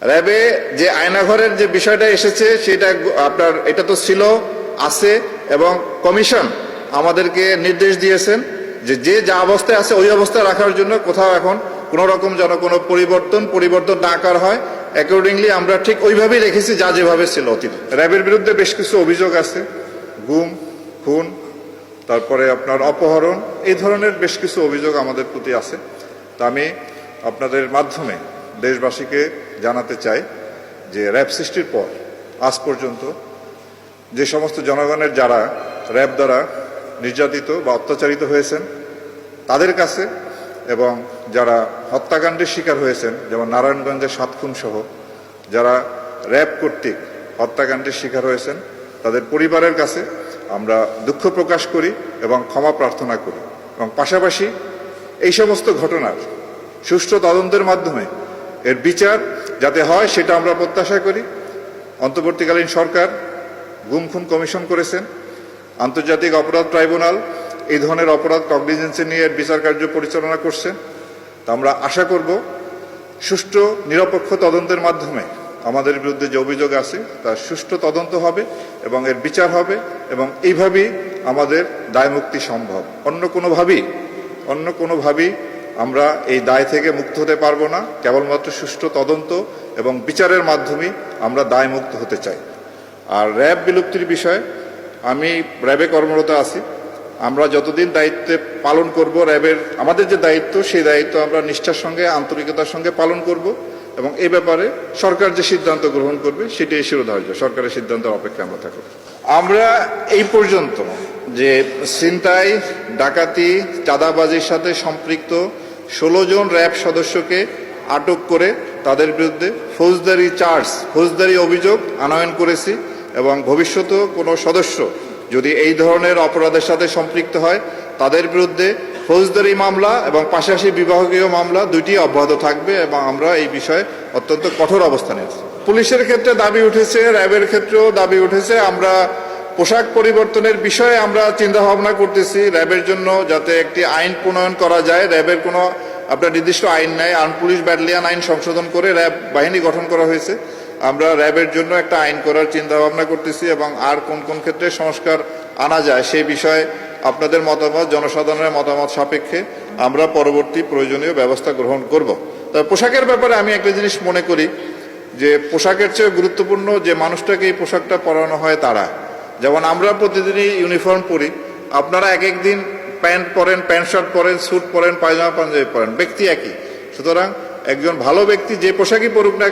র্যাবে যে আয়নাঘরের যে বিষয়টা এসেছে সেটা আপনার এটা তো ছিল আছে, এবং কমিশন আমাদেরকে নির্দেশ দিয়েছেন যে যে যা অবস্থায় আছে ওই অবস্থায় রাখার জন্য, কোথাও এখন কোনো রকম যেন কোনো পরিবর্তন না করা হয়। অ্যাকর্ডিংলি আমরা ঠিক ওইভাবেই রেখেছি যা যেভাবে ছিল অতীত। র্যাবের বিরুদ্ধে বেশ কিছু অভিযোগ আছে, গুম, খুন, তারপরে আপনার অপহরণ, এই ধরনের বেশ কিছু অভিযোগ আমাদের প্রতি আছে। তা আমি আপনাদের মাধ্যমে দেশবাসীকে জানাতে চাই যে র্যাব সৃষ্টির পর আজ পর্যন্ত যে সমস্ত জনগণের যারা র্যাব দ্বারা নির্যাতিত বা অত্যাচারিত হয়েছেন তাদের কাছে, এবং যারা হত্যাকাণ্ডের শিকার হয়েছেন, যেমন নারায়ণগঞ্জের 7 খুন সহ যারা র্যাব কর্তৃক হত্যাকাণ্ডের শিকার হয়েছেন তাদের পরিবারের কাছে আমরা দুঃখ প্রকাশ করি এবং ক্ষমা প্রার্থনা করি, এবং পাশাপাশি এই সমস্ত ঘটনার সুষ্ঠু তদন্তের মাধ্যমে এর বিচার যাতে হয় সেটা আমরা প্রত্যাশা করি। অন্তর্বর্তীকালীন সরকার গুম খুন কমিশন করেছেন, আন্তর্জাতিক অপরাধ ট্রাইব্যুনাল এই ধরনের অপরাধ কগনিজেন্সে নিয়ে এর বিচার কার্য পরিচালনা করছেন। তা আমরা আশা করব সুষ্ঠু নিরপেক্ষ তদন্তের মাধ্যমে আমাদের বিরুদ্ধে যে অভিযোগ আছে তার সুষ্ঠু তদন্ত হবে এবং এর বিচার হবে, এবং এইভাবেই আমাদের দায় মুক্তি সম্ভব। অন্য কোনোভাবেই আমরা এই দায় থেকে মুক্ত হতে পারবো না। কেবলমাত্র সুষ্ঠু তদন্ত এবং বিচারের মাধ্যমেই আমরা দায় মুক্ত হতে চাই। আর র্যাব বিলুপ্তির বিষয়ে আমি র্যাবে কর্মরত আছি, আমরা যতদিন দায়িত্বে পালন করব র্যাবের আমাদের যে দায়িত্ব সেই দায়িত্ব আমরা নিষ্ঠার সঙ্গে আন্তরিকতার সঙ্গে পালন করব, এবং এই ব্যাপারে সরকার যে সিদ্ধান্ত গ্রহণ করবে সেটাই শিরোধার্য। সরকারের সিদ্ধান্তের অপেক্ষায় আমরা থাকব। আমরা এই পর্যন্ত যে ছিনতাই, ডাকাতি, চাঁদাবাজির সাথে সম্পৃক্ত 16 জন র্যাব সদস্যকে আটক করে তাদের বিরুদ্ধে ফৌজদারি অভিযোগ আনয়ন করেছি, এবং ভবিষ্যতেও কোনো সদস্য যদি এই ধরনের অপরাধের সাথে সম্পৃক্ত হয় তাদের বিরুদ্ধে ফৌজদারি মামলা এবং পাশাপাশি বিভাগীয় মামলা দুইটি অব্যাহত থাকবে, এবং আমরা এই বিষয়ে অত্যন্ত কঠোর অবস্থানে আছি। পুলিশের ক্ষেত্রে দাবি উঠেছে, র্যাবের ক্ষেত্রেও দাবি উঠেছে। আমরা পোশাক পরিবর্তনের বিষয়ে আমরা চিন্তা ভাবনা করতেছি, র্যাবের জন্য যাতে একটি আইন প্রণয়ন করা যায়। র্যাবের কোনো আপনার নির্দিষ্ট আইন নাই, আর্ম পুলিশ ব্যাটালিয়ন আইন সংশোধন করে র্যাব বাহিনী গঠন করা হয়েছে। আমরা র্যাবের জন্য একটা আইন করার চিন্তা ভাবনা করতেছি, এবং আর কোন কোন ক্ষেত্রে সংস্কার আনা যায় সেই বিষয়ে আপনাদের মতামত, জনসাধারণের মতামত সাপেক্ষে আমরা পরবর্তী প্রয়োজনীয় ব্যবস্থা গ্রহণ করব। তবে পোশাকের ব্যাপারে আমি একটা জিনিস মনে করি যে পোশাকের চেয়ে গুরুত্বপূর্ণ যে মানুষটাকে এই পোশাকটা পরানো হয় তারা। যেমন আমরা প্রতিদিনই ইউনিফর্ম পরি, আপনারা এক দিন প্যান্ট পরেন, প্যান্ট শার্ট পরেন, স্যুট পরেন, পায়জামা পাঞ্জাবি পরেন, ব্যক্তি একই। সুতরাং একজন ভালো ব্যক্তি যে পোশাকই পরুক না